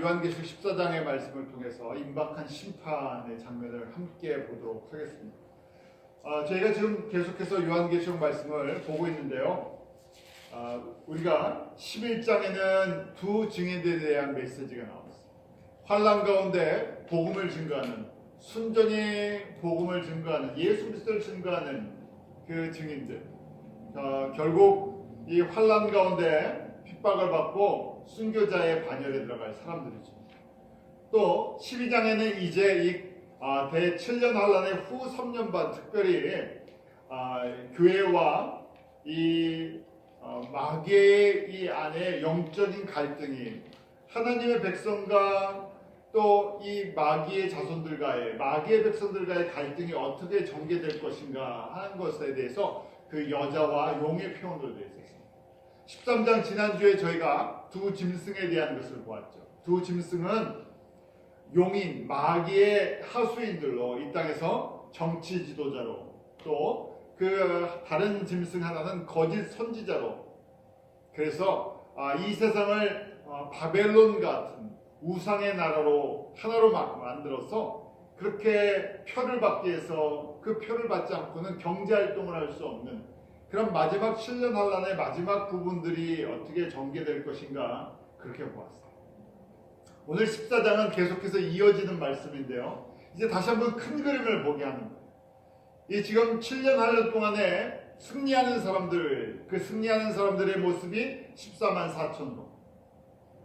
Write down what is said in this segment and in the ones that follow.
요한계시록 14장의 말씀을 통해서 임박한 심판의 장면을 함께 보도록 하겠습니다. 저희가 지금 계속해서 요한계시록 말씀을 보고 있는데요. 우리가 11장에는 두 증인들에 대한 메시지가 나왔습니다. 환난 가운데 복음을 증거하는, 순전히 복음을 증거하는, 예수 그리스도를 증거하는 그 증인들, 결국 이 환난 가운데 핍박을 받고 순교자의 반열에 들어갈 사람들이죠. 또 12장에는 이제 이 대 7년 환란의 후 3년 반, 특별히 교회와 이 마귀의 이 안에 영적인 갈등이 하나님의 백성과 또 이 마귀의 백성들과의 갈등이 어떻게 전개될 것인가 하는 것에 대해서 그 여자와 용의 표현으로 되어 있었습니다. 13장 지난주에 저희가 두 짐승에 대한 것을 보았죠. 두 짐승은 용인, 마귀의 하수인들로 이 땅에서 정치 지도자로, 또 그 다른 짐승 하나는 거짓 선지자로, 그래서 이 세상을 바벨론 같은 우상의 나라로 하나로 만들어서 그렇게 표를 받기 위해서 그 표를 받지 않고는 경제활동을 할 수 없는 그런 마지막 7년 환란의 마지막 부분들이 어떻게 전개될 것인가, 그렇게 보았습니다. 오늘 14장은 계속해서 이어지는 말씀인데요. 이제 다시 한번 큰 그림을 보게 하는 거예요. 이 지금 7년 환란 동안에 승리하는 사람들, 그 승리하는 사람들의 모습이 14만 4천도.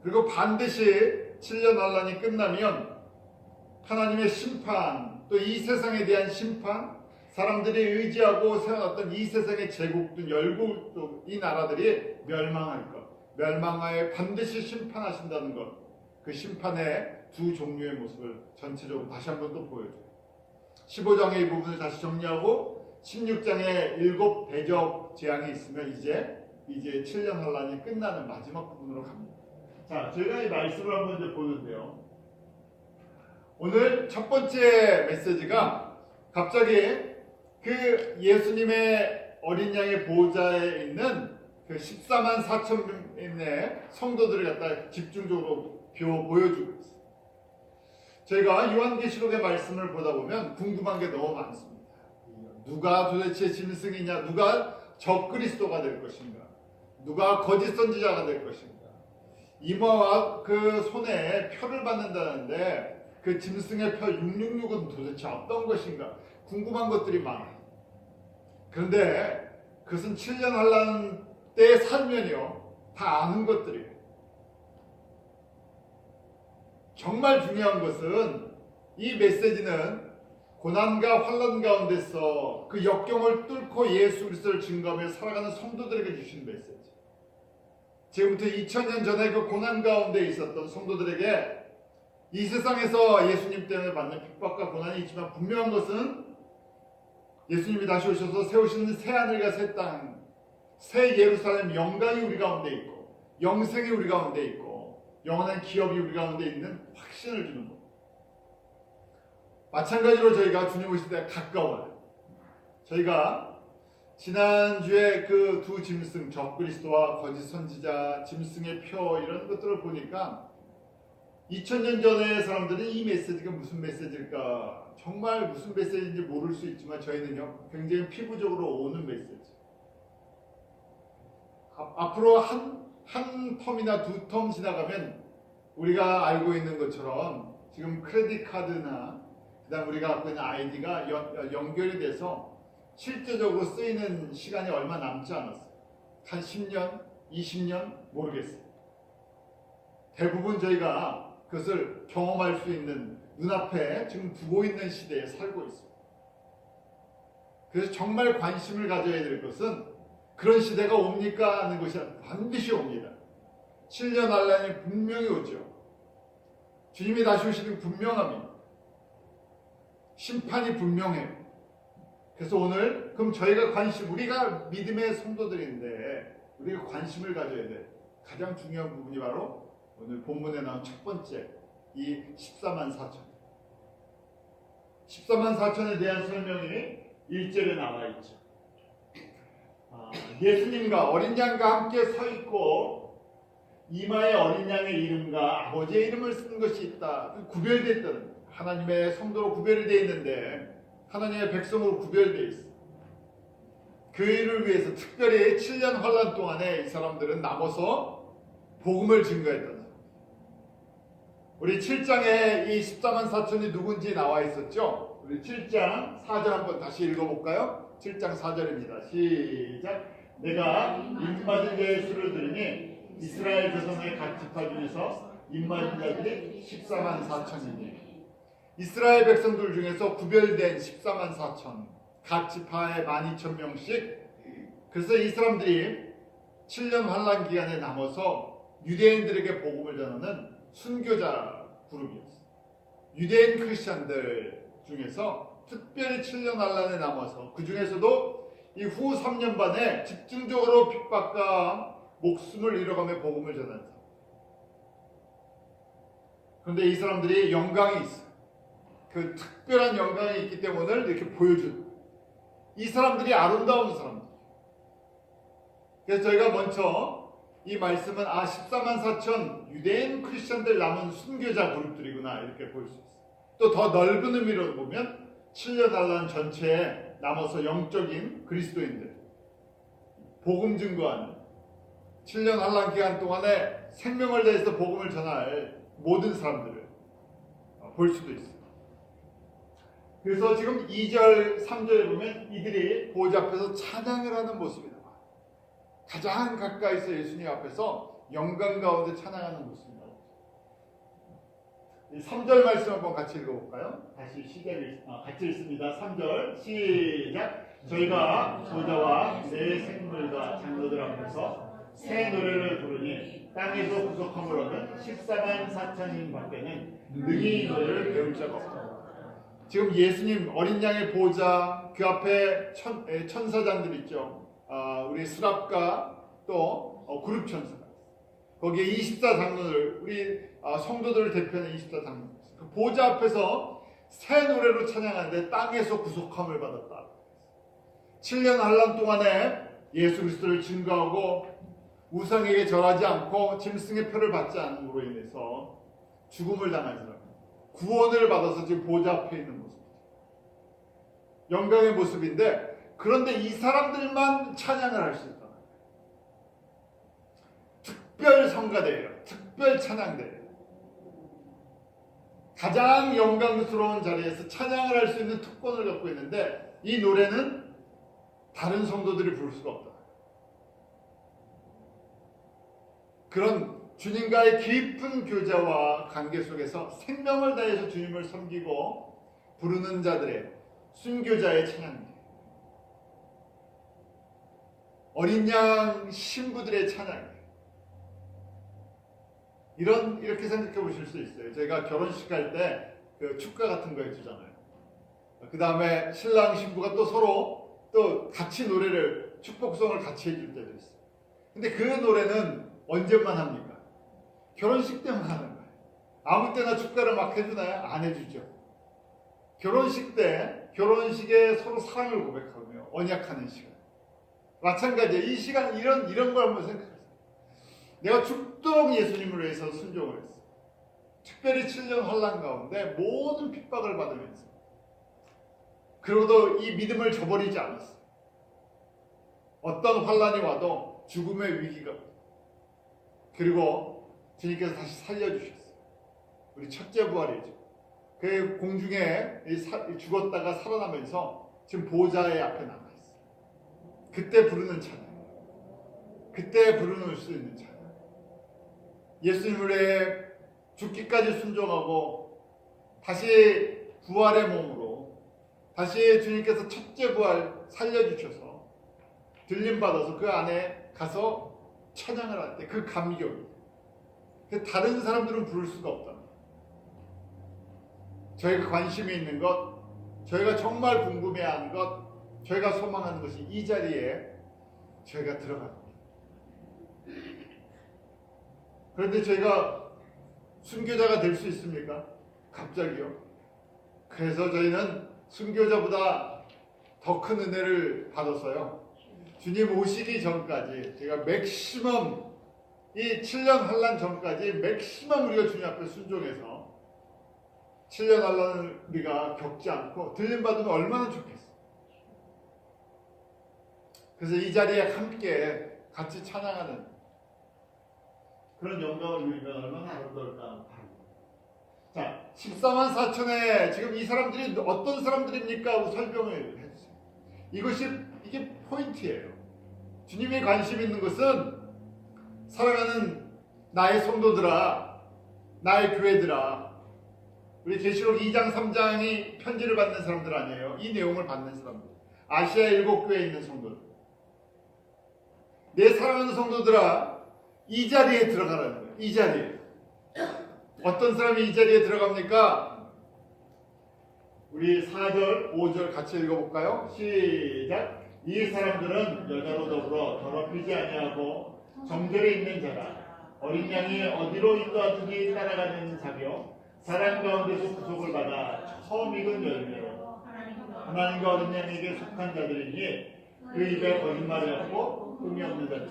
그리고 반드시 7년 환란이 끝나면 하나님의 심판, 또 이 세상에 대한 심판, 사람들이 의지하고 세워놨던 이 세상의 제국들, 열국들, 이 나라들이 멸망할 것, 멸망하에 반드시 심판하신다는 것, 그 심판의 두 종류의 모습을 전체적으로 다시 한 번 또 보여줘요. 15장의 이 부분을 다시 정리하고 16장에 7 대접 재앙이 있으면 이제 7년 환란이 끝나는 마지막 부분으로 갑니다. 자, 저희가 이 말씀을 한번 이제 보는데요. 오늘 첫 번째 메시지가 갑자기 그 예수님의 어린 양의 보호자에 있는 그 14만 4천인의 성도들을 갖다 집중적으로 보여주고 있어요. 저희가 요한계시록의 말씀을 보다 보면 궁금한 게 너무 많습니다. 누가 도대체 짐승이냐, 누가 적그리스도가 될 것인가, 누가 거짓 선지자가 될 것인가, 이마와 그 손에 표를 받는다는데 그 짐승의 표 666은 도대체 어떤 것인가, 궁금한 것들이 많아요. 그런데 그것은 7년 환란 때의 살면요 다 아는 것들이에요. 정말 중요한 것은 이 메시지는 고난과 환난 가운데서 그 역경을 뚫고 예수 그리스도를 증거하며 살아가는 성도들에게 주신 메시지. 지금부터 2000년 전에 그 고난 가운데 있었던 성도들에게 이 세상에서 예수님 때문에 받는 핍박과 고난이 있지만 분명한 것은 예수님이 다시 오셔서 세우시는 새 하늘과 새 땅, 새 예루살렘, 영광이 우리 가운데 있고 영생이 우리 가운데 있고 영원한 기업이 우리 가운데 있는 확신을 주는 것. 마찬가지로 저희가 주님 오실 때 가까워요. 저희가 지난주에 그 두 짐승, 적그리스도와 거짓 선지자, 짐승의 표, 이런 것들을 보니까 2000년 전의 사람들은 이 메시지가 무슨 메시지일까, 정말 무슨 메시지인지 모를 수 있지만 저희는요 굉장히 피부적으로 오는 메시지. 앞으로 한 텀이나 두 텀 지나가면 우리가 알고 있는 것처럼 지금 크레딧 카드나 그다음 우리가 갖고 있는 아이디가 연결이 돼서 실제적으로 쓰이는 시간이 얼마 남지 않았어요. 한 10년, 20년 모르겠어요. 대부분 저희가 그것을 경험할 수 있는 눈앞에 지금 두고 있는 시대에 살고 있어요. 그래서 정말 관심을 가져야 될 것은 그런 시대가 옵니까 하는 것이 반드시 옵니다. 7년 환란이 분명히 오죠. 주님이 다시 오시는 분명합니다. 심판이 분명해요. 그래서 오늘 그럼 저희가 우리가 믿음의 성도들인데 우리가 관심을 가져야 될 가장 중요한 부분이 바로 오늘 본문에 나온 첫 번째 이 14만 4천. 14만 4천에 대한 설명이 1절에 나와 있죠. 예수님과 어린 양과 함께 서 있고 이마에 어린 양의 이름과 아버지의 이름을 쓴 것이 있다. 구별됐던 하나님의 성도로 구별이 되어 있는데 하나님의 백성으로 구별되어 있어. 그 일을 위해서 특별히 7년 환란 동안에 이 사람들은 남아서 복음을 증거했던. 우리 7장에 이 14만 4천이 누군지 나와 있었죠? 우리 7장 4절 한번 다시 읽어볼까요? 7장 4절입니다. 시작. 내가 입맞은 자의 수를 들으니 이스라엘 자손의 각 지파 중에서 입맞은 자들이 14만 4천이니 이스라엘 백성들 중에서 구별된 14만 4천 각 지파에 12,000명씩. 그래서 이 사람들이 7년 환란 기간에 남아서 유대인들에게 복음을 전하는 순교자 그룹이었어요. 유대인 크리스천들 중에서 특별히 7년 환란에 남아서 그 중에서도 이 후 3년 반에 집중적으로 핍박과 목숨을 잃어가며 복음을 전한 사람. 그런데 이 사람들이 영광이 있어요. 그 특별한 영광이 있기 때문에 이렇게 보여준 이 사람들이 아름다운 사람들. 그래서 저희가 먼저 이 말씀은 14만 4천 유대인 크리스천들 남은 순교자 그룹들이구나 이렇게 볼 수 있어요. 또 더 넓은 의미로 보면 7년 환란 전체에 남아서 영적인 그리스도인들 복음 증거하는 7년 환란 기간 동안에 생명을 다해서 복음을 전할 모든 사람들을 볼 수도 있어요. 그래서 지금 2절, 3절에 보면 이들이 보좌 앞에서 찬양을 하는 모습이 나와요. 가장 가까이서 예수님 앞에서 영광 가운데 찬양하는 모습이 나와요. 3절 말씀 한번 같이 읽어볼까요? 다시 같이 읽습니다. 3절 시작. 저희가 보좌와 내 생물과 장로들 앞에서 새 노래를 부르니 땅에서 구속함을 얻은 14만 4천인 밖에는 능히 이 노래를 배울 자가 없다. 지금 예수님 어린 양의 보좌 그 앞에 천사장들 있죠. 우리 수랍과 또 그룹 천사. 거기에 24장로들 우리 성도들을 대표하는 24장로들. 그 보좌 앞에서 새 노래로 찬양하는데 땅에서 구속함을 받았다. 7년 환란 동안에 예수 그리스도를 증거하고 우상에게 절하지 않고 짐승의 표를 받지 않음으로 인해서 죽음을 당한 사람. 구원을 받아서 지금 보좌 앞에 있는 모습. 영광의 모습인데 그런데 이 사람들만 찬양을 할 수 있다. 특별 성가대예요. 특별 찬양대예요. 가장 영광스러운 자리에서 찬양을 할 수 있는 특권을 갖고 있는데 이 노래는 다른 성도들이 부를 수가 없다. 그런 주님과의 깊은 교제와 관계 속에서 생명을 다해서 주님을 섬기고 부르는 자들의 순교자의 찬양입니다. 어린 양 신부들의 찬양입니다. 이렇게 생각해 보실 수 있어요. 저희가 결혼식 할 때 그 축가 같은 거 해주잖아요. 그 다음에 신랑 신부가 또 서로 또 같이 노래를 축복송을 같이 해줄 때도 있어요. 근데 그 노래는 언제만 합니까? 결혼식 때만 하는 거예요. 아무 때나 축가를 막 해주나요? 안 해주죠. 결혼식 때 결혼식에 서로 사랑을 고백하며 언약하는 시간. 마찬가지예요. 이 시간 이런 걸 한번 생각해보세요. 내가 죽도록 예수님을 위해서 순종을 했어. 특별히 7년 환란 가운데 모든 핍박을 받으면서 그러고도 이 믿음을 저버리지 않았어. 어떤 환란이 와도 죽음의 위기가 그리고 주님께서 다시 살려주셨어요. 우리 첫째 부활이죠. 그 공중에 죽었다가 살아나면서 지금 보좌의 앞에 남아있어요. 그때 부르는 찬양. 그때 부르는 수 있는 찬양. 예수님을 위해 죽기까지 순종하고 다시 부활의 몸으로 다시 주님께서 첫째 부활 살려주셔서 들림받아서 그 안에 가서 찬양을 할 때 그 감격이 다른 사람들은 부를 수가 없다. 저희가 관심이 있는 것, 저희가 정말 궁금해하는 것, 저희가 소망하는 것이 이 자리에 저희가 들어갑니다. 그런데 저희가 순교자가 될 수 있습니까? 갑자기요. 그래서 저희는 순교자보다 더 큰 은혜를 받았어요. 주님 오시기 전까지 제가 맥시멈 이 7년 환란 전까지 맥시멈 우리가 주님 앞에 순종해서 7년 환란을 우리가 겪지 않고 들림받으면 얼마나 좋겠어. 그래서 이 자리에 함께 같이 찬양하는 그런 영광을 누리면 얼마나 아름다울까. 자, 14만 4천에 지금 이 사람들이 어떤 사람들입니까? 하고 설명을 해주세요. 이게 포인트예요. 주님이 관심 있는 것은 사랑하는 나의 성도들아, 나의 교회들아, 우리 계시록 2장 3장이 편지를 받는 사람들 아니에요. 이 내용을 받는 사람들. 아시아 7교회에 있는 성도들. 내 사랑하는 성도들아, 이 자리에 들어가라는 거예요. 이 자리에. 어떤 사람이 이 자리에 들어갑니까? 우리 4절, 5절 같이 읽어볼까요? 시작. 이 사람들은 여자로 더불어 더럽히지 아니하고 정결에 있는 자라. 어린 양이 어디로 인도하든지 따라가는 자며 사랑 가운데서 구속을 받아 처음 익은 열매로 하나님과 어린 양에게 속한 자들이니 그 입에 거짓말이 없고 흠이 없는 자들.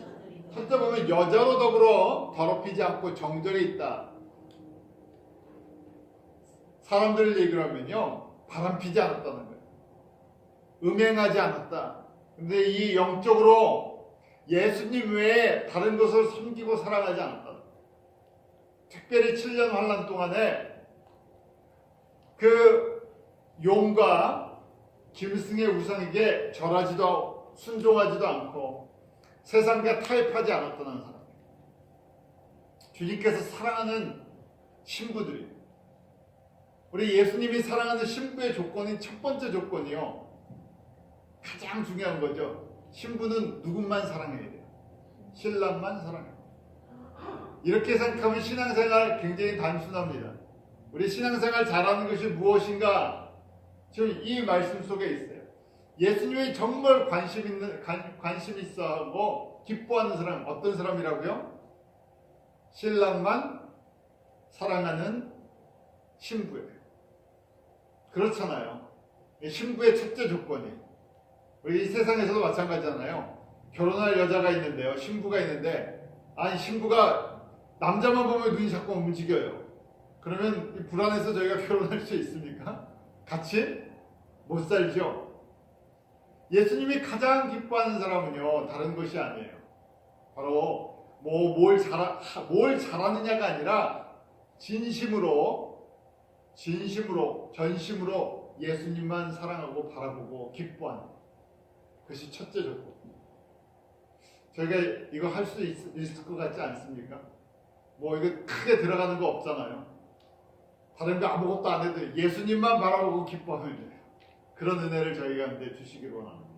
첫째 보면 여자로 더불어 더럽히지 않고 정결에 있다. 사람들을 얘기를 하면요, 바람피지 않았다는 거예요. 음행하지 않았다. 근데 이 영적으로 예수님 외에 다른 것을 섬기고 사랑하지 않았다. 특별히 7년 환란 동안에 그 용과 김승의 우상에게 절하지도 순종하지도 않고 세상과 타협하지 않았다는 사람. 주님께서 사랑하는 신부들이, 우리 예수님이 사랑하는 신부의 조건이 첫 번째 조건이요, 가장 중요한 거죠. 신부는 누군만 사랑해야 돼요. 신랑만 사랑해요. 이렇게 생각하면 신앙생활 굉장히 단순합니다. 우리 신앙생활 잘하는 것이 무엇인가? 지금 이 말씀 속에 있어요. 예수님이 정말 관심 있어 하고 기뻐하는 사람, 어떤 사람이라고요? 신랑만 사랑하는 신부예요. 그렇잖아요. 신부의 첫째 조건이, 우리 이 세상에서도 마찬가지잖아요. 결혼할 여자가 있는데요, 신부가 있는데, 아니 신부가 남자만 보면 눈이 자꾸 움직여요. 그러면 불안해서 저희가 결혼할 수 있습니까? 같이 못 살죠. 예수님이 가장 기뻐하는 사람은요, 다른 것이 아니에요. 바로 뭘 잘하느냐가 아니라 전심으로 예수님만 사랑하고 바라보고 기뻐하는 그것이 첫째 조건. 저희가 이거 할 수 있을 것 같지 않습니까? 이거 크게 들어가는 거 없잖아요. 다른 거 아무것도 안 해도 예수님만 바라보고 기뻐하면 돼요. 그런 은혜를 저희가 주시기를 원합니다.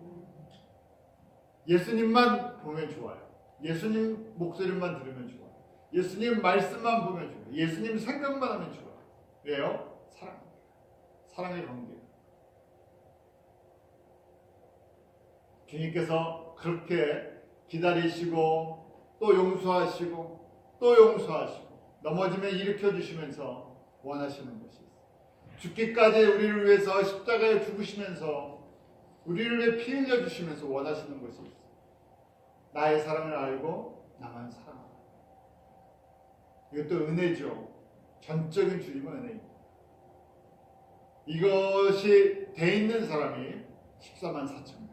예수님만 보면 좋아요. 예수님 목소리만 들으면 좋아요. 예수님 말씀만 보면 좋아요. 예수님 생각만 하면 좋아요. 왜요? 사랑의 관계. 주님께서 그렇게 기다리시고 또 용서하시고 또 용서하시고 넘어지면 일으켜주시면서 원하시는 것이 있어요. 죽기까지 우리를 위해서 십자가에 죽으시면서 우리를 위해 피 흘려주시면서 원하시는 것이 있어요. 나의 사랑을 알고 나만 사랑하라. 이것도 은혜죠. 전적인 주님의 은혜입니다. 이것이 돼 있는 사람이 14만 4천 명.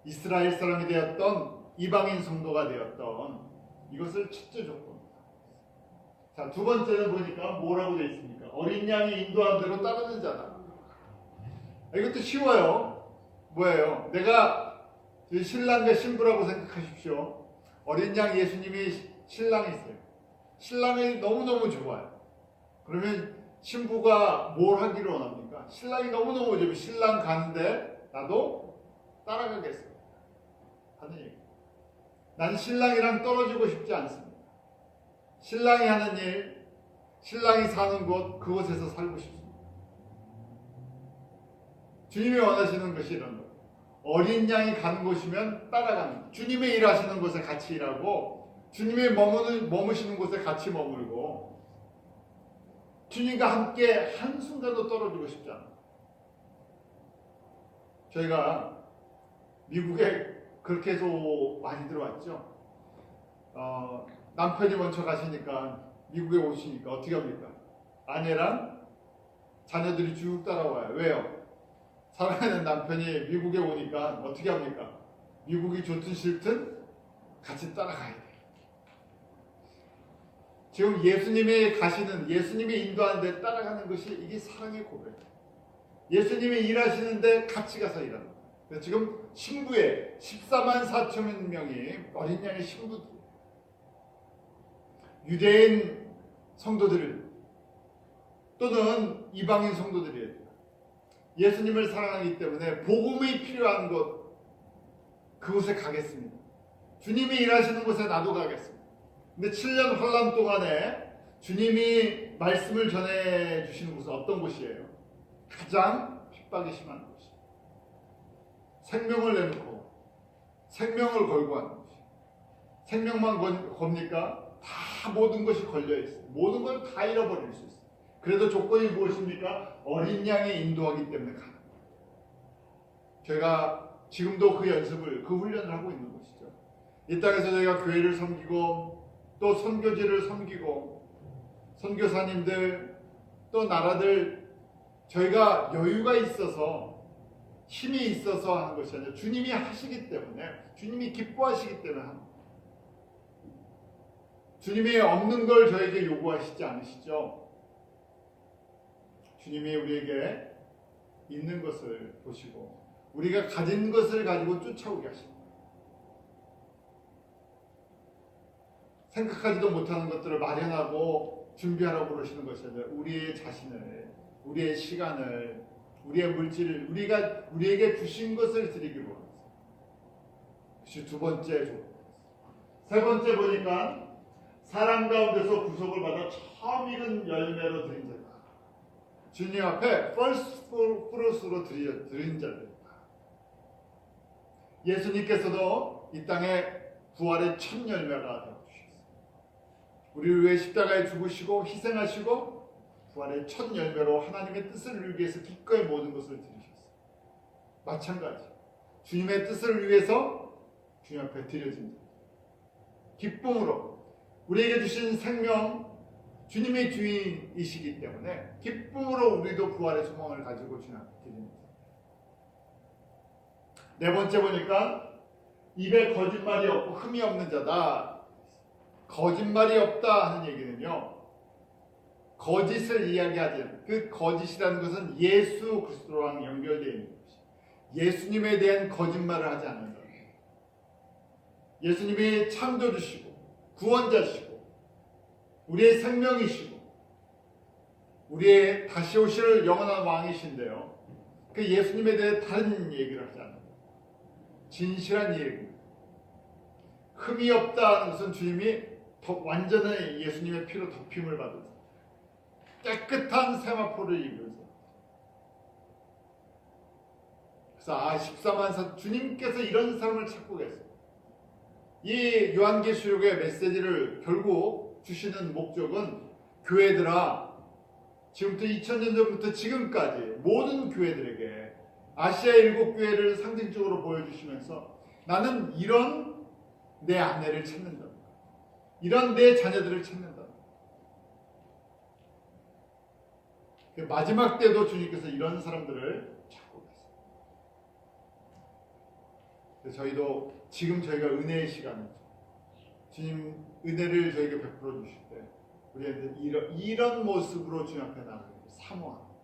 이스라엘 사람이 되었던 이방인 성도가 되었던 이것을 첫째 조건입니다. 자, 두 번째는 보니까 뭐라고 되어 있습니까? 어린 양이 인도한 대로 따르는 자다. 이것도 쉬워요. 뭐예요? 내가 신랑과 신부라고 생각하십시오. 어린 양 예수님이 신랑이세요. 신랑이 너무너무 좋아요. 그러면 신부가 뭘 하기를 원합니까? 신랑이 너무너무 좋아요. 신랑 가는데 나도 따라가겠어요. 하는 얘기. 난 신랑이랑 떨어지고 싶지 않습니다. 신랑이 하는 일, 신랑이 사는 곳, 그곳에서 살고 싶습니다. 주님이 원하시는 것이 이런 거예요. 어린 양이 가는 곳이면 따라가는, 주님의 일하시는 곳에 같이 일하고 주님의 머무시는 곳에 같이 머물고 주님과 함께 한순간도 떨어지고 싶지 않아요. 저희가 미국에 그렇게 해서 많이 들어왔죠. 남편이 먼저 가시니까 미국에 오시니까 어떻게 합니까? 아내랑 자녀들이 쭉 따라와요. 왜요? 사랑하는 남편이 미국에 오니까 어떻게 합니까? 미국이 좋든 싫든 같이 따라가야 돼요. 지금 예수님이 가시는, 예수님이 인도하는 데 따라가는 것이 이게 사랑의 고백이에요. 예수님이 일하시는데 같이 가서 일하는 거예요. 지금 신부에 14만 4천 명이 어린 양의 신부들, 유대인 성도들 또는 이방인 성도들이에요. 예수님을 사랑하기 때문에 복음이 필요한 곳, 그곳에 가겠습니다. 주님이 일하시는 곳에 나도 가겠습니다. 근데 7년 환란 동안에 주님이 말씀을 전해주시는 곳은 어떤 곳이에요? 가장 핍박이 심한 곳이에요. 생명을 내놓고 생명을 걸고 하는 곳이에요. 생명만 겁니까? 다 모든 것이 걸려있어요. 모든 걸 다 잃어버릴 수 있어요. 그래도 조건이 무엇입니까? 어린 양이 인도하기 때문에 가는 거예요. 제가 지금도 그 연습을, 그 훈련을 하고 있는 것이죠. 이 땅에서 저희가 교회를 섬기고 또 선교지를 섬기고 선교사님들 또 나라들 저희가 여유가 있어서 힘이 있어서 하는 것이 아니라 주님이 하시기 때문에, 주님이 기뻐하시기 때문에 하는 거예요. 주님이 없는 걸 저에게 요구하시지 않으시죠? 주님이 우리에게 있는 것을 보시고 우리가 가진 것을 가지고 쫓아오게 하십니다. 생각하지도 못하는 것들을 마련하고 준비하라고 그러시는 것이 아니라 우리의 자신을, 우리의 시간을, 우리의 물질을, 우리에게 주신 것을 드리기로 합니다. 그것이 두 번째 조건입니다. 세 번째 보니까 사람 가운데서 구속을 받아 처음 익은 열매로 드린 자다. 주님 앞에 first fruits로 드린 자들이다. 예수님께서도 이 땅에 부활의 첫 열매가 되어주셨어요. 우리를 위해 십자가에 죽으시고 희생하시고 부활의 첫 열매로 하나님의 뜻을 이루기 위해서 기꺼이 모든 것을 드리셨어요. 마찬가지 주님의 뜻을 위해서 주님 앞에 드려진 자, 기쁨으로 우리에게 주신 생명, 주님의 주인이시기 때문에 기쁨으로 우리도 부활의 소망을 가지고 주님 앞에 드립니다. 네 번째 보니까 입에 거짓말이 없고 흠이 없는 자다. 거짓말이 없다 하는 얘기는요, 거짓을 이야기하지 않는, 그 거짓이라는 것은 예수 그리스도랑 연결되어 있는 것이, 예수님에 대한 거짓말을 하지 않는다. 예수님이 창조주시고 구원자시고 우리의 생명이시고 우리의 다시 오실 영원한 왕이신데요, 그 예수님에 대해 다른 얘기를 하지 않는다. 진실한 얘기, 흠이 없다는 것은 주님이 완전히 예수님의 피로 덮임을 받은 깨끗한 세마포를 입으면서, 그래서 14만 사 주님께서 이런 사람을 찾고 계세요. 이 요한계시록의 메시지를 결국 주시는 목적은, 교회들아, 지금부터 2000년 전부터 지금까지 모든 교회들에게 아시아 7교회를 상징적으로 보여주시면서 나는 이런 내 아내를 찾는다, 이런 내 자녀들을 찾는다. 마지막 때도 주님께서 이런 사람들을 찾고 계세요. 그래서 저희도 지금 저희가 은혜의 시간이죠. 주님 은혜를 저에게 베풀어 주실 때 우리한테 이런 모습으로 주님 앞에 나가기를 사모합니다.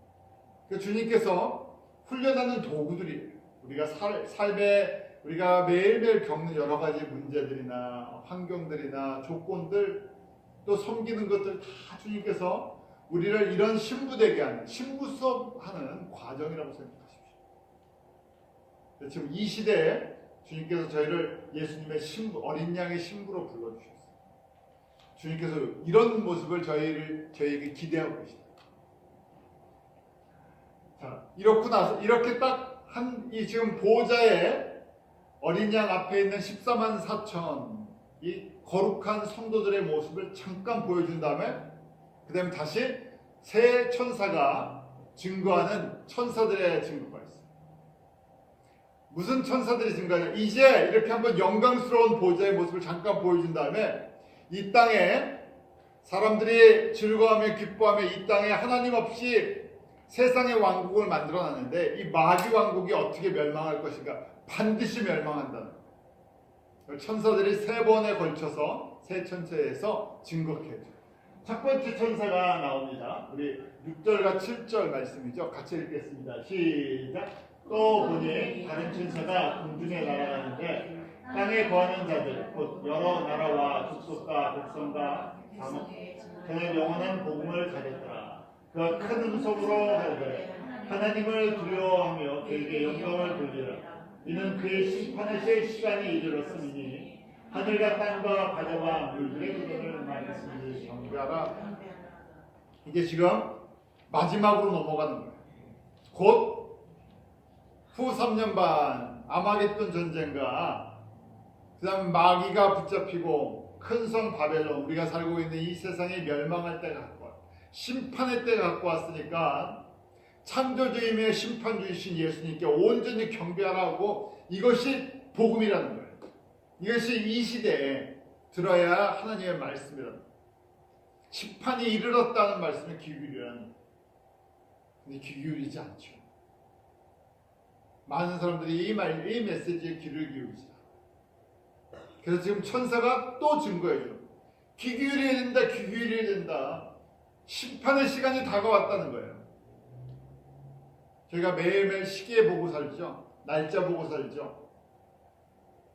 그러니까 주님께서 훈련하는 도구들이, 우리가 삶에 우리가 매일매일 겪는 여러 가지 문제들이나 환경들이나 조건들, 또 섬기는 것들 다 주님께서 우리를 이런 신부되게 하는, 신부 수업하는 과정이라고 생각하십시오. 지금 이 시대에 주님께서 저희를 예수님의 신부, 어린 양의 신부로 불러주셨어요. 주님께서 이런 모습을 저희에게 기대하고 계십니다. 자, 이렇고 나서 이렇게 딱 이 지금 보호자의 어린 양 앞에 있는 14만 4천 이 거룩한 성도들의 모습을 잠깐 보여준 다음에, 그 다음에 다시 새 천사가 증거하는 천사들의 증거가 있어요. 무슨 천사들이 증거하냐? 이제 이렇게 한번 영광스러운 보좌의 모습을 잠깐 보여준 다음에 이 땅에 사람들이 즐거워하며 기뻐하며 이 땅에 하나님 없이 세상의 왕국을 만들어놨는데 이 마귀 왕국이 어떻게 멸망할 것인가? 반드시 멸망한다는 거예요. 천사들이 3번에 걸쳐서 세 천체에서 증거해줘요. 첫 번째 천사가 나옵니다. 우리 6절과 7절 말씀이죠. 같이 읽겠습니다. 시작. 또 보니 다른 천사가 공중에 날아가는데 땅에 거하는 자들 곧 여러 나라와 족속과 백성과 저는 영원한 복음을 가졌더라. 그 큰 음성으로 하되 하나님을 두려워하며 그에게 영광을 돌리라. 이는 그의 심판하실 시간이 이르렀으니 하늘과 땅과 바다와 물들의 그들을 말씀을 경배하라. 이게 지금 마지막으로 넘어가는 거예요. 곧 후 3년 반 아마겟돈 전쟁과 그 다음 마귀가 붙잡히고 큰 성 바벨론, 우리가 살고 있는 이 세상이 멸망할 때가 갖고 왔다. 심판의 때가 갖고 왔으니까 창조주이며 심판주이신 예수님께 온전히 경배하라고, 이것이 복음이라는 거예요. 이것이 이 시대에 들어야 하나님의 말씀이라는 거예요. 심판이 이르렀다는 말씀에 귀 기울이라는 거예요. 근데 귀 기울이지 않죠. 많은 사람들이 이 메시지에 귀를 기울이지 않아요. 그래서 지금 천사가 또 증거해줘요. 귀 기울여야 된다, 귀 기울여야 된다. 심판의 시간이 다가왔다는 거예요. 저희가 매일매일 시계 보고 살죠. 날짜 보고 살죠.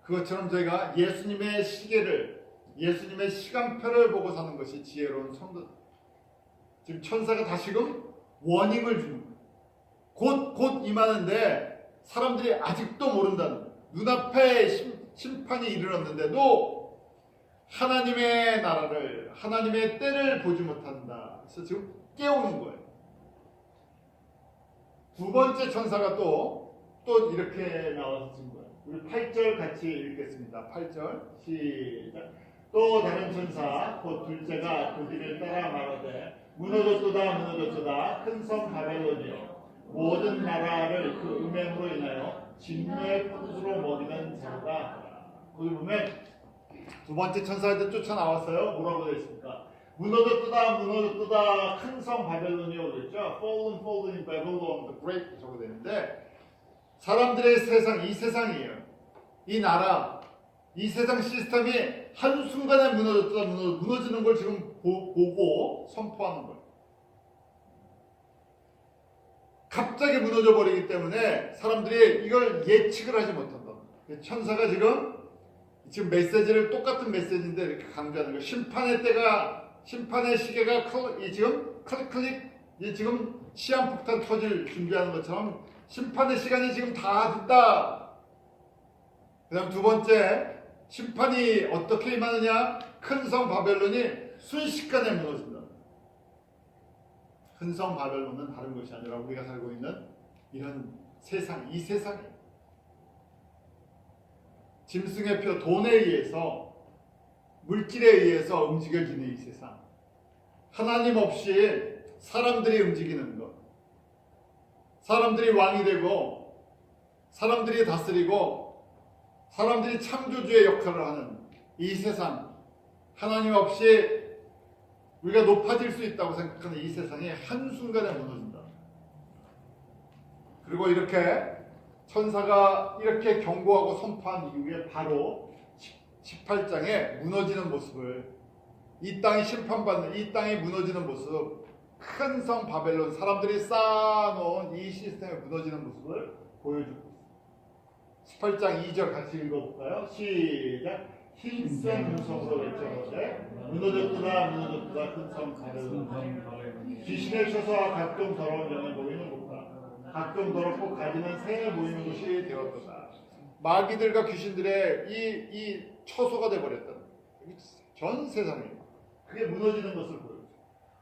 그것처럼 저희가 예수님의 시계를, 예수님의 시간표를 보고 사는 것이 지혜로운 성도. 지금 천사가 다시금 워닝을 주는 거예요. 곧 임하는데 사람들이 아직도 모른다는 거예요. 눈앞에 심판이 이르렀는데도 하나님의 나라를, 하나님의 때를 보지 못한다. 그래서 지금 깨우는 거예요. 두 번째 천사가 또 이렇게 나와서 준 거예요. 우리 8절 같이 읽겠습니다. 8절 시작. 또 다른 천사 곧 둘째가 그 뒤를 따라 말하되 무너졌도다 큰 성 바벨론이여 모든 나라를 그 음행으로 인하여 진노의 포도주로 먹이는 자다. 거기 보면 두 번째 천사한테 쫓아나왔어요. 뭐라고 되어 있습니까? 무너졌도다 큰 성 바벨론이라고 그랬죠. Fallen in Babylon the Great 라고 되는데, 사람들의 세상, 이 세상이에요. 이 나라, 이 세상 시스템이 한순간에 무너지는 걸 지금 보고 선포하는 거예요. 갑자기 무너져 버리기 때문에 사람들이 이걸 예측을 하지 못한다. 천사가 지금 메시지를, 똑같은 메시지인데 이렇게 강조하는 거예요. 심판의 시계가 지금 클릭, 지금 시한폭탄 터질 준비하는 것처럼 심판의 시간이 지금 다 됐다. 그 다음 두 번째, 심판이 어떻게 임하느냐? 큰 성 바벨론이 순식간에 무너진다. 큰 성 바벨론은 다른 것이 아니라 우리가 살고 있는 이런 세상, 이 세상이에요. 짐승의 표, 돈에 의해서, 물질에 의해서 움직여지는 이 세상. 하나님 없이 사람들이 움직이는 것. 사람들이 왕이 되고, 사람들이 다스리고, 사람들이 창조주의 역할을 하는 이 세상. 하나님 없이 우리가 높아질 수 있다고 생각하는 이 세상이 한순간에 무너진다. 그리고 이렇게 천사가 이렇게 경고하고 선포한 이후에 바로 18장에 무너지는 모습을, 이 땅이 심판받는, 이 땅이 무너지는 모습, 큰 성 바벨론, 사람들이 쌓아놓은 이 시스템에 무너지는 모습을 보여주고 있습니다. 18장 2절 같이 읽어볼까요? 시작. 힘센 음성으로 외쳐보되 무너졌도다 큰 성 바벨론, 귀신의 처소와 각종 더러운 영이 모이는 곳과 각종 더럽고 가지는 새에 모이는 곳이 되었도다. 마귀들과 귀신들의 이 처소가 되어버렸다. 전 세상에 그게 무너지는 것을 보여줘요.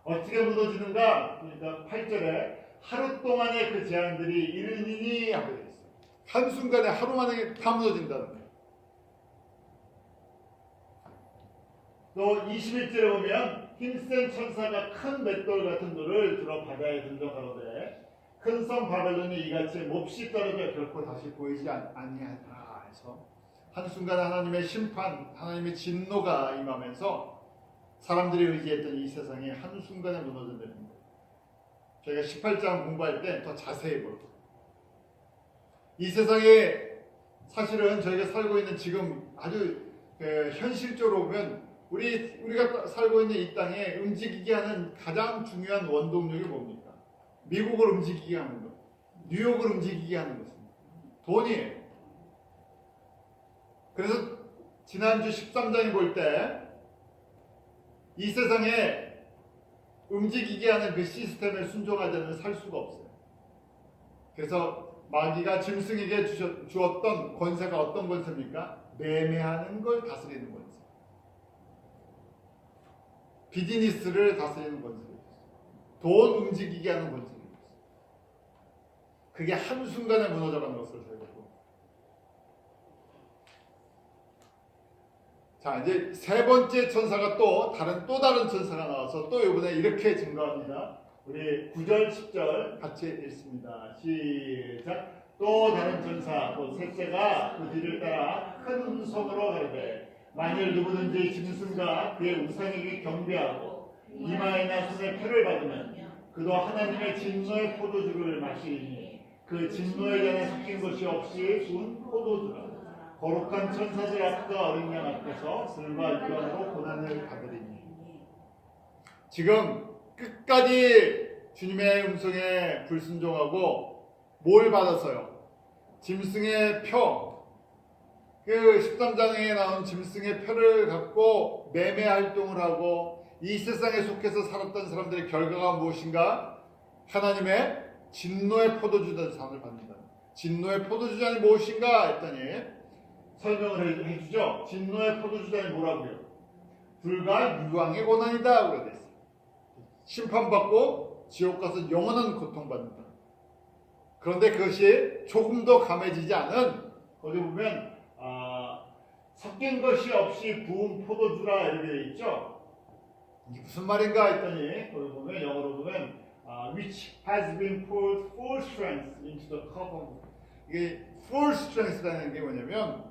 어떻게 무너지는가? 그러니까 8절에 하루 동안의 그 재앙들이 이르니니 하고 되어 있어요. 한순간에 하루 만에 다 무너진다는 거예요. 또 21절에 보면 힘센 천사가 큰 맷돌 같은 돌을 들어 바다에 던져가로되 큰 성 바벨론이 이같이 몹시 떨어져 결코 다시 보이지 아니하리라 해서 한순간 하나님의 심판, 하나님의 진노가 임하면서 사람들이 의지했던 이 세상이 한순간에 무너져 내립니다. 저희가 18장 공부할 때 더 자세히 볼 거예요. 이 세상에 사실은 저희가 살고 있는 지금 아주 현실적으로 보면 우리가 살고 있는 이 땅에 움직이게 하는 가장 중요한 원동력이 뭡니까? 미국을 움직이게 하는 것, 뉴욕을 움직이게 하는 것입니다. 돈이에요. 그래서 지난주 13장에 볼 때 이 세상에 움직이게 하는 그 시스템에 순종하지 않으면 살 수가 없어요. 그래서 마귀가 짐승에게 주었던 권세가 어떤 권세입니까? 매매하는 걸 다스리는 권세. 비즈니스를 다스리는 권세를 돈 움직이게 하는 권세를 그게 한순간에 무너져가는 것을 저희가 봅니다. 자, 이제 세 번째 천사가 또 다른 천사가 나와서 또 이번에 이렇게 증거합니다. 우리 9절 10절 같이 읽습니다. 시작. 또 다른 천사 또 셋째가 그 뒤를 따라 큰 손으로 가르되 만일 누구든지 짐승과 그의 우상에게 경배하고 이마에나 손에 표를 받으면 그도 하나님의 진노의 포도주를 마시니 그 진노에 대한 섞인 것이 없이 운 포도주라. 거룩한 천사들 앞과 어린 양 앞에서 불과 유언으로 고난을 받으리니. 지금 끝까지 주님의 음성에 불순종하고 뭘 받았어요? 짐승의 표, 그 13장에 나온 짐승의 표를 갖고 매매 활동을 하고 이 세상에 속해서 살았던 사람들의 결과가 무엇인가? 하나님의 진노의 포도주잔 상을 받는다. 진노의 포도주잔이 무엇인가 했더니 설명을 해주죠. 진노의 포도주잔이 뭐라고요? 불과 유황의 고난이다 그래 됐어요. 심판받고 지옥 가서 영원한 고통받는다. 그런데 그것이 조금 더 감해지지 않은, 거기 보면 섞인 것이 없이 부은 포도주라 이렇게 되어 있죠. 이게 무슨 말인가 했더니 거기 보면 영어로 보면 which has been poured full strength into the cup of. 이게 full strength라는 게 뭐냐면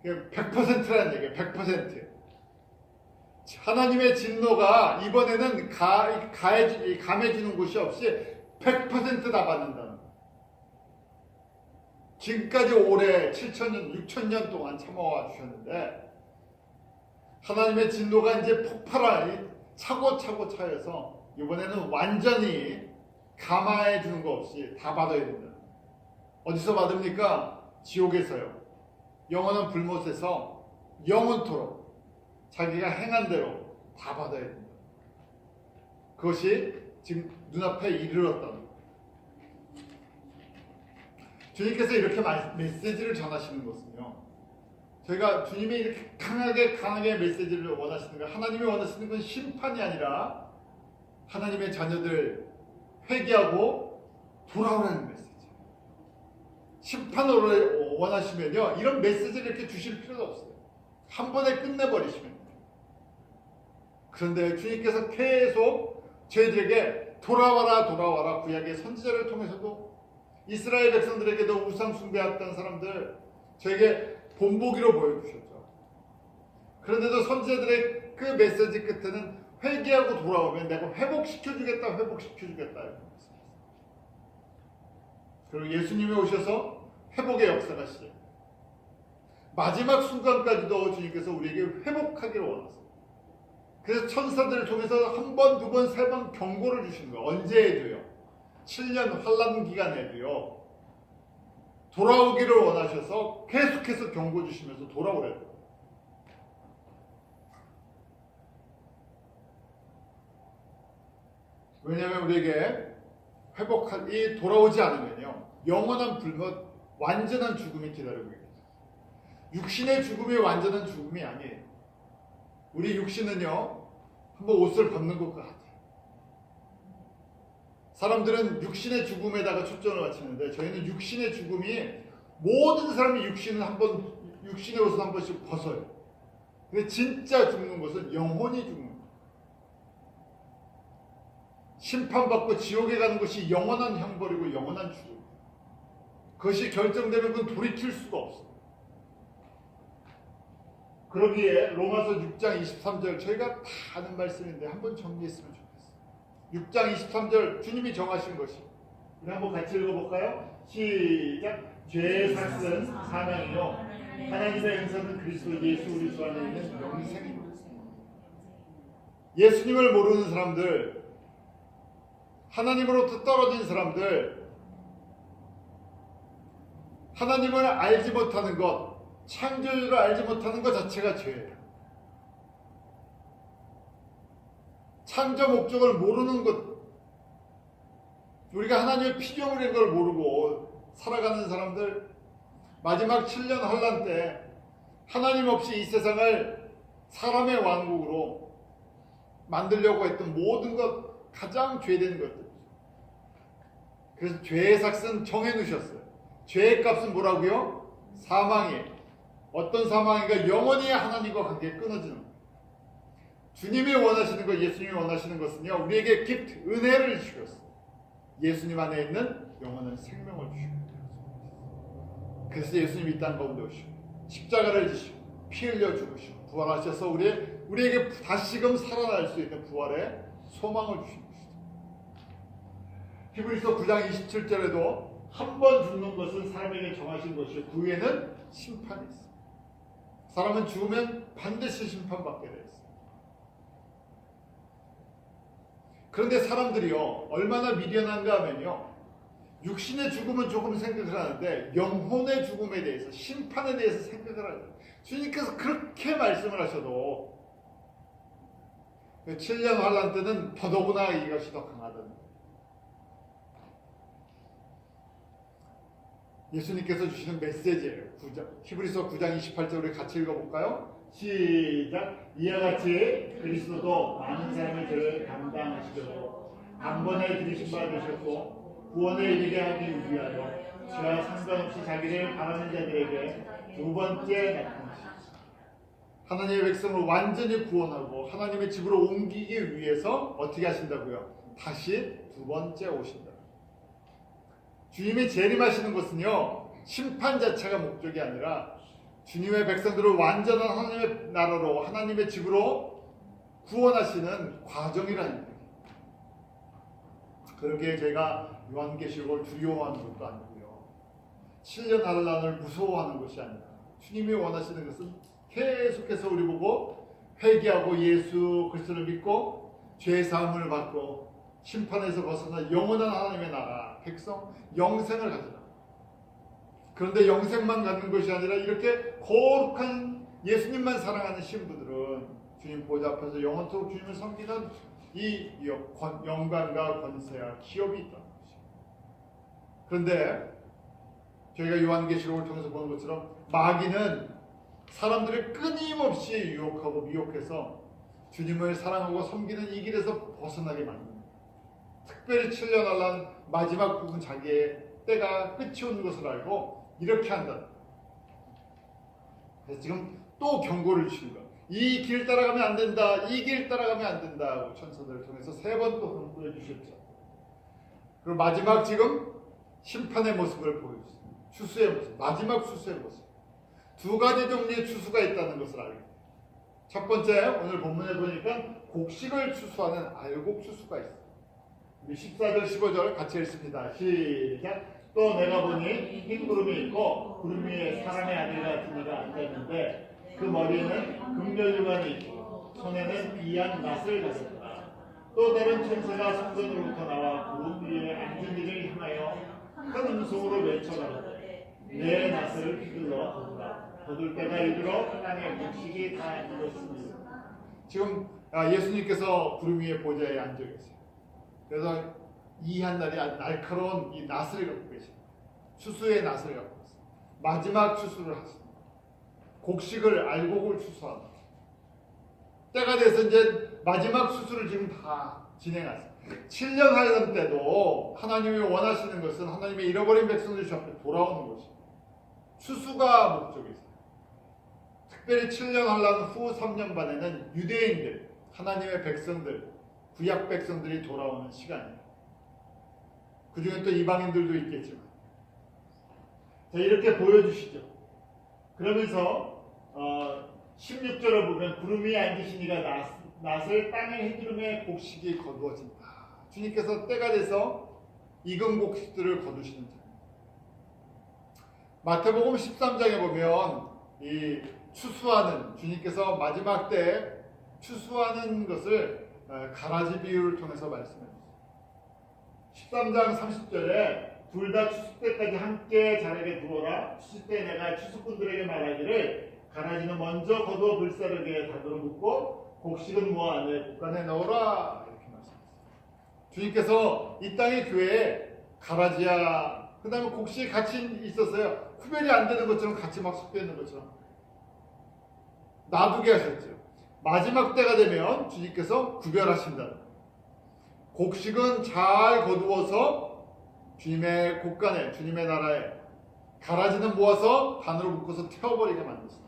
100%라는 얘기예요. 100%. 하나님의 진노가 이번에는 감해주는 곳이 없이 100% 다 받는다는 거예요. 지금까지 오래 7,000년, 6,000년 동안 참아와 주셨는데 하나님의 진노가 이제 차고 차여서 이번에는 완전히 감화해 주는 거 없이 다 받아야 된다. 어디서 받습니까? 지옥에서요. 영원한 불못에서 영원토록 자기가 행한 대로 다 받아야 된다. 그것이 지금 눈앞에 이르렀다는 거예요. 주님께서 이렇게 메시지를 전하시는 것은요, 저희가 주님이 이렇게 강하게 메시지를 원하시는 거, 하나님이 원하시는 건 심판이 아니라 하나님의 자녀들 회개하고 돌아오라는 메시지. 심판을 원하시면요, 이런 메시지를 이렇게 주실 필요도 없어요. 한 번에 끝내버리시면 돼요. 그런데 주님께서 계속 저희들에게 돌아와라 구약의 선지자를 통해서도 이스라엘 백성들에게도 우상 숭배했던 사람들 저에게 본보기로 보여주셨죠. 그런데도 선지자들의 그 메시지 끝에는 회개하고 돌아오면 내가 회복시켜주겠다 그리고 예수님이 오셔서 회복의 역사가 시작. 마지막 순간까지도 주님께서 우리에게 회복하기를 원하세요. 그래서 천사들을 통해서 한 번, 두 번, 세 번 경고를 주시는 거예요. 언제 해도요. 7년 환란 기간에도요. 돌아오기를 원하셔서 계속해서 경고 주시면서 돌아오래요. 왜냐하면 우리에게 돌아오지 않으면요. 영원한 불못, 완전한 죽음이 기다리고 있습니다. 육신의 죽음이 완전한 죽음이 아니에요. 우리 육신은요. 한번 옷을 벗는 것과 같아요. 사람들은 육신의 죽음에다가 초점을 맞추는데 저희는 육신의 죽음이 모든 사람이 육신의 옷을 한 번씩 벗어요. 근데 진짜 죽는 것은 영혼이 죽는 거예요. 심판받고 지옥에 가는 것이 영원한 형벌이고 영원한 죽음. 그것이 결정되면 그건 돌이킬 수가 없어. 그러기에 로마서 6장 23절 저희가 다 아는 말씀인데 한번 정리했으면 좋겠어요. 6장 23절 주님이 정하신 것이 우리 한번 같이 읽어볼까요? 시작. 죄의 삭은 사망이요 하나님의 은사는 그리스도 예수 우리 주 안에 있는 영생입니다. 예수님을 모르는 사람들, 하나님으로부터 떨어진 사람들, 하나님을 알지 못하는 것, 창조주를 알지 못하는 것 자체가 죄예요. 창조 목적을 모르는 것, 우리가 하나님의 피조물인 걸 모르고 살아가는 사람들, 마지막 7년 환란 때 하나님 없이 이 세상을 사람의 왕국으로 만들려고 했던 모든 것, 가장 죄된 것들. 그래서 죄의 삭은 정해놓으셨어요. 죄의 값은 뭐라고요? 사망이에요. 어떤 사망인가? 영원히 하나님과 관계 끊어지는 거예요. 주님이 원하시는 것, 예수님이 원하시는 것은요, 우리에게 기프트, 은혜를 주셨어요. 예수님 안에 있는 영원한 생명을 주시고, 그래서 예수님이 이 땅 가운데 오시고 십자가를 지시고 피 흘려 죽으시고 부활하셔서 우리에게 다시금 살아날 수 있는 부활의 소망을 주신 것이죠. 히브리서 9장 27절에도 한 번 죽는 것은 사람에게 정하신 것이요 그 후에는 심판이 있어요. 사람은 죽으면 반드시 심판받게 되어 있어요. 그런데 사람들이요 얼마나 미련한가 하면요, 육신의 죽음은 조금 생각을 하는데 영혼의 죽음에 대해서, 심판에 대해서 생각을 하죠. 주님께서 그렇게 말씀을 하셔도 7년 환란 때는 더더구나 이것이 더 강하다는 거예요. 예수님께서 주시는 메시지예요. 히브리서 9장 28절 우리 같이 읽어볼까요? 시작. 이와 같이 그리스도도 많은 사람의 죄를 담당하시려고 단번에 들이신 바 되셨고 구원을 이르게 하기 위하여 죄와 상관없이 자기를 바라는 자들에게 두 번째 나타나셨습니다. 하나님의 백성을 완전히 구원하고 하나님의 집으로 옮기기 위해서 어떻게 하신다고요? 다시 두 번째 오신다. 주님이 재림하시는 것은요 심판 자체가 목적이 아니라 주님의 백성들을 완전한 하나님의 나라로, 하나님의 집으로 구원하시는 과정이라는 거예요. 그렇게 제가 요한계시록을 두려워하는 것도 아니고요, 7년 환란을 무서워하는 것이 아니라 주님이 원하시는 것은 계속해서 우리 보고 회개하고 예수 그리스도를 믿고 죄 사함을 받고 심판에서 벗어나 영원한 하나님의 나라 백성 영생을 가져라. 그런데 영생만 갖는 것이 아니라 이렇게 거룩한 예수님만 사랑하는 신부들은 주님 보좌 앞에서 영원토록 주님을 섬기는 이 영광과 권세와 기업이 있다는 것이죠. 그런데 저희가 요한계시록을 통해서 보는 것처럼 마귀는 사람들을 끊임없이 유혹하고 미혹해서 주님을 사랑하고 섬기는 이 길에서 벗어나게 만듭니다. 특별히 7년 환란 마지막 부분 자기의 때가 끝이 온 것을 알고 이렇게 한다. 그래서 지금 또 경고를 주신 거예요. 이 길 따라가면 안 된다. 이 길 따라가면 안 된다. 천사들을 통해서 3번 또 경고해 주셨죠. 그리고 마지막 지금 심판의 모습을 보여주셨습니다. 추수의 모습, 마지막 추수의 모습. 두 가지 종류의 추수가 있다는 것을 알게 돼요. 첫 번째, 오늘 본문에 보니까 곡식을 추수하는 알곡 추수가 있어요. 우리 14절 15절 같이 읽습니다. 시작. 또 내가 보니 흰 구름이 있고 구름 위에 사람의 아들 같은 이가 앉았는데 그 머리에는 금별류관이 있고 손에는 귀한 낫을 가졌다. 또 다른 천사가 성전으로부터 나와 구름 위에 앉은 이를 향하여 큰 음성으로 외쳐가로되 내 낫을 휘둘러 걷으라. 거둘 때가 이르러 땅의 곡식이 다 익었습니다. 지금 예수님께서 구름 위에 보좌에 앉아 계세요. 그래서 이 한 날이 아주 날카로운 이 낫을 갖고 계십니다. 추수의 낫을 갖고 있습니다. 마지막 추수를 하십니다. 곡식을 알곡을 추수합니다. 때가 돼서 이제 마지막 추수를 지금 다 진행하세요. 7년 환란 때도 하나님이 원하시는 것은 하나님의 잃어버린 백성들이 주 앞에 돌아오는 것입니다. 추수가 목적이 있어요. 특별히 7년 환란 후 3년 반에는 유대인들, 하나님의 백성들, 구약 백성들이 돌아오는 시간이에요. 그 중에 또 이방인들도 있겠지만. 자, 이렇게 보여주시죠. 그러면서 16절을 보면 구름이 앉으시니가 낫을 땅의 헤두름에 곡식이 거두어진다. 주님께서 때가 돼서 익은 곡식들을 거두시는 장. 마태복음 13장에 보면 이 추수하는 주님께서 마지막 때 추수하는 것을 가라지 비유를 통해서 말씀해 주셨어요. 13장 30절에 둘 다 추수 때까지 함께 자락에 두어라. 추수 때 내가 추수꾼들에게 말하기를 가라지는 먼저 거두어 불사르게 닫으로 묶고 곡식은 모아 안에 곡간에 넣어라. 이렇게 말씀하셨어요. 주님께서 이 땅의 교회에 가라지야 그 다음에 곡식이 같이 있었어요. 구별이 안 되는 것처럼 같이 막 섞여 있는 것처럼 놔두게 하셨죠. 마지막 때가 되면 주님께서 구별하신다. 곡식은 잘 거두어서 주님의 곳간에 주님의 나라에 가라지는 모아서 반으로 묶어서 태워버리게 만드신다.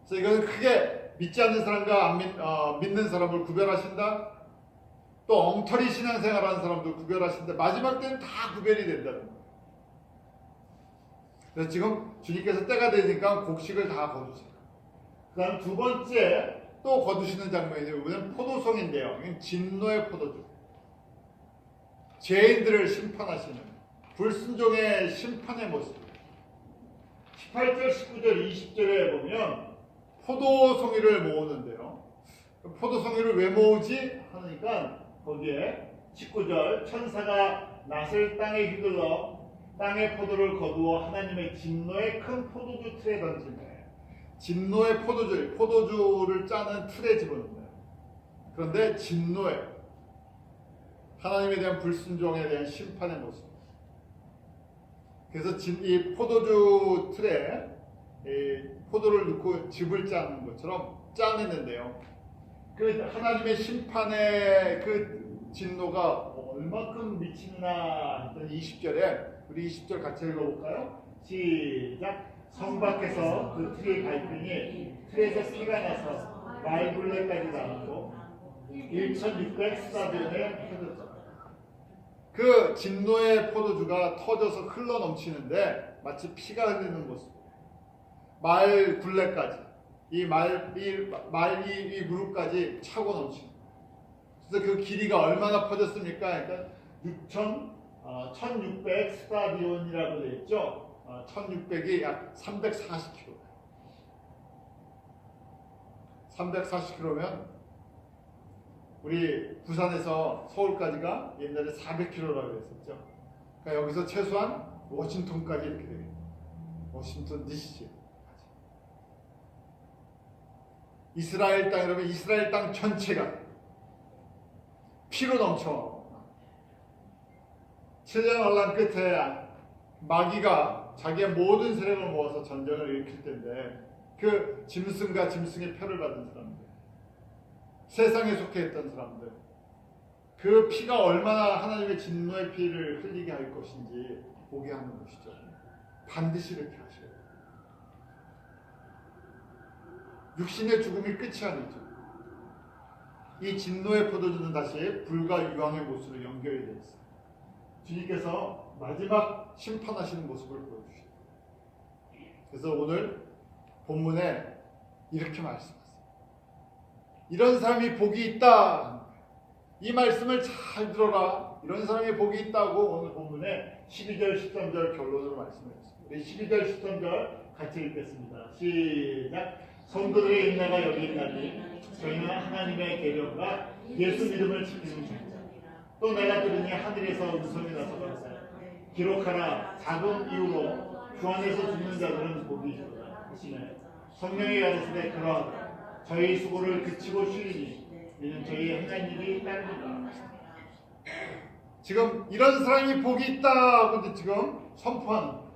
그래서 이것은 크게 믿지 않는 사람과 믿는 사람을 구별하신다. 또 엉터리 신앙생활하는 사람도 구별하신다. 마지막 때는 다 구별이 된다는 거예요. 그래서 지금 주님께서 때가 되니까 곡식을 다 거두세요. 그 다음 두 번째 또 거두시는 장면이 이번엔 포도송인데요. 이건 진노의 포도주. 죄인들을 심판하시는 불순종의 심판의 모습. 18절, 19절, 20절에 보면 포도송이를 모으는데요. 포도송이를 왜 모으지? 하니까 거기에 19절 천사가 낫을 땅에 휘둘러 땅의 포도를 거두어 하나님의 진노의 큰 포도주 틀에 던지네. 진노의 포도주를 짜는 틀에 집어넣네요. 그런데 진노의 하나님에 대한 불순종에 대한 심판의 모습. 그래서 이 포도주 틀에 포도를 넣고 즙을 짜는 것처럼 짜냈는데요. 그 하나님의 심판의 그 진노가 얼마큼 미치나 했던 20절에 우리 20절 같이 읽어볼까요? 시작. 성 밖에서 그 틀이 갈등이 틀에서 피가 나서 말굴레까지 나왔고 1600스타디온에 터졌다. 그 진노의 포도주가 터져서 흘러 넘치는데 마치 피가 흘리는 모습. 말 굴레까지 이 무릎까지 차고 넘치는. 그래서 그 길이가 얼마나 퍼졌습니까? 그러니까 1600 스타디온이라고 되어 있죠. 1600이 약 340km. 340km면 우리 부산에서 서울까지가 옛날에 400km라고 했었죠. 그러니까 여기서 최소한 워싱턴까지 이렇게 되겠죠. 워싱턴 DC. 이스라엘 땅, 여러분, 이스라엘 땅 전체가 피로 넘쳐. 7년 환란 끝에 마귀가 자기의 모든 세력을 모아서 전쟁을 일으킬 텐데 그 짐승과 짐승의 표를 받은 사람들, 세상에 속해 있던 사람들, 그 피가 얼마나 하나님의 진노의 피를 흘리게 할 것인지 보게 하는 것이죠. 반드시 이렇게 하셔요. 육신의 죽음이 끝이 아니죠. 이 진노의 포도주는 다시 불과 유황의 못으로 연결이 되어 있어요. 주님께서 마지막 심판하시는 모습을 보여주셔요. 그래서 오늘 본문에 이렇게 말씀하세요. 이런 사람이 복이 있다. 이 말씀을 잘 들어라. 이런 사람이 복이 있다고 오늘 본문에 12절, 13절 결론으로 말씀해주셨습니다. 우리 12절, 13절 같이 읽겠습니다. 시작. 성도들의 인내가 여기 있나니 저희는 하나님의 계명과 예수 믿음을 지키는 중. 또 내가 들으니 하늘에서 음성이 나서 기록하라. 작은 이유로 주 안에서 죽는 자들은 복이 있도다 하시네. 성령이 가르치되 그러하다. 저희 수고를 그치고 쉬리니 이는 저희 행한 일이 따릅니다. 지금 이런 사람이 복이 있다 근데 지금 선포하는 거예요.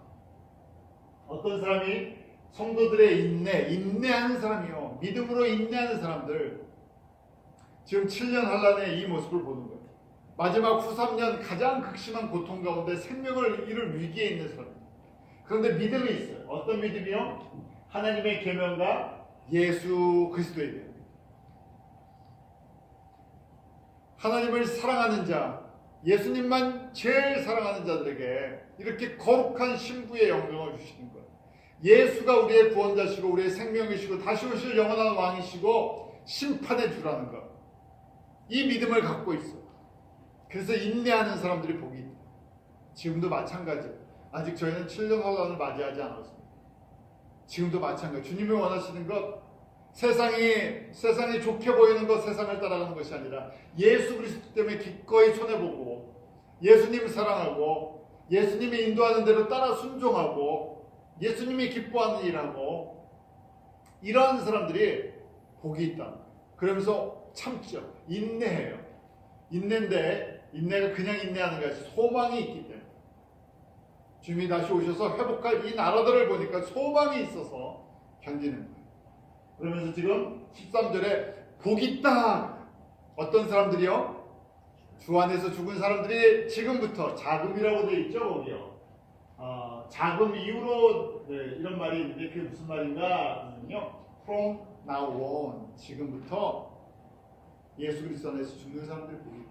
어떤 사람이 성도들의 인내하는 사람이요, 믿음으로 인내하는 사람들. 지금 7년 환란의 이 모습을 보는 거예요. 마지막 후 3년 가장 극심한 고통 가운데 생명을 잃을 위기에 있는 사람. 그런데 믿음이 있어요. 어떤 믿음이요? 하나님의 계명과 예수 그리스도의 믿음. 하나님을 사랑하는 자, 예수님만 제일 사랑하는 자들에게 이렇게 거룩한 신부의 영광을 주시는 것. 예수가 우리의 구원자시고 우리의 생명이시고 다시 오실 영원한 왕이시고 심판의 주라는 것. 이 믿음을 갖고 있어. 그래서 인내하는 사람들이 복이 있다. 지금도 마찬가지예요. 아직 저희는 7년 환란을 맞이하지 않았습니다. 지금도 마찬가지. 주님이 원하시는 것, 세상이 좋게 보이는 것, 세상을 따라가는 것이 아니라 예수 그리스도 때문에 기꺼이 손해보고 예수님 사랑하고 예수님이 인도하는 대로 따라 순종하고 예수님이 기뻐하는 일하고 이러한 사람들이 복이 있다. 그러면서 참죠. 인내해요. 인내인데 인내가 그냥 인내하는 것이 소망이 있기 때문에 주님이 다시 오셔서 회복할 이 나라들을 보니까 소망이 있어서 견디는 거예요. 그러면서 지금 13절에 복이 있다. 어떤 사람들이요? 주 안에서 죽은 사람들이 지금부터 자금이라고 되어 있죠. 거기요. 자금 이후로 네, 이런 말이 있는데 그게 무슨 말인가 하면요. From now on 지금부터 예수 그리스도 안에서 죽는 사람들이 복이 있다.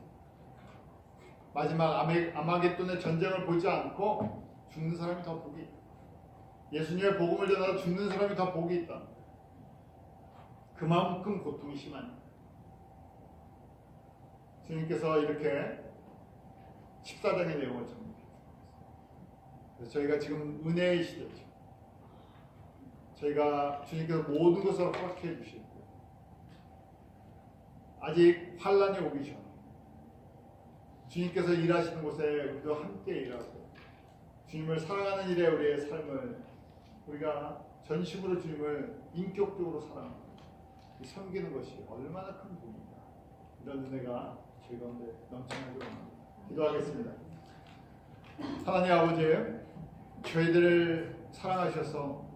마지막 아마겟돈의 전쟁을 보지 않고 죽는 사람이 더 복이 있다. 예수님의 복음을 전하다 죽는 사람이 더 복이 있다. 그만큼 고통이 심하니까. 주님께서 이렇게 14장의 내용을 정리해 주셨습니다. 그래서 저희가 지금 은혜의 시대죠. 저희가 주님께서 모든 것을 허락해 주시고 아직 환란이 오기 전에 주님께서 일하시는 곳에 우리도 함께 일하고 주님을 사랑하는 일에 우리의 삶을 우리가 전심으로 주님을 인격적으로 사랑하고 섬기는 것이 얼마나 큰 복인가. 이런 은혜가 저희 가운데 넘쳐나기를 원합니다. 기도하겠습니다. 하나님 아버지, 저희들을 사랑하셔서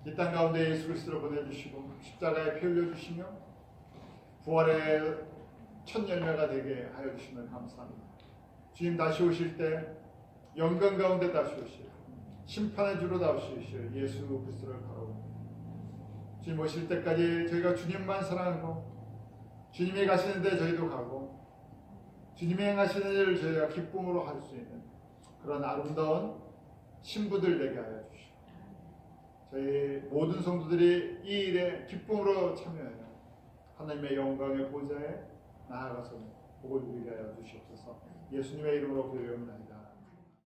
이 땅 가운데 예수 그리스도를 보내주시고 십자가에 피 흘려주시며 부활의 첫 열매가 되게 하여 주시면 감사합니다. 주님 다시 오실 때 영광 가운데 다시 오실 심판의 주로 다시 오실 예수 그리스도를 바라봅니다. 주님 오실 때까지 저희가 주님만 사랑하고 주님이 가시는데 저희도 가고 주님이 행하시는 일을 저희가 기쁨으로 할 수 있는 그런 아름다운 신부들 되게 하여 주시고 저희 모든 성도들이 이 일에 기쁨으로 참여하여 하나님의 영광의 보좌에 나아가서 복을 누리게 하여 주시옵소서. 예수님의 이름으로 기도하옵나이다.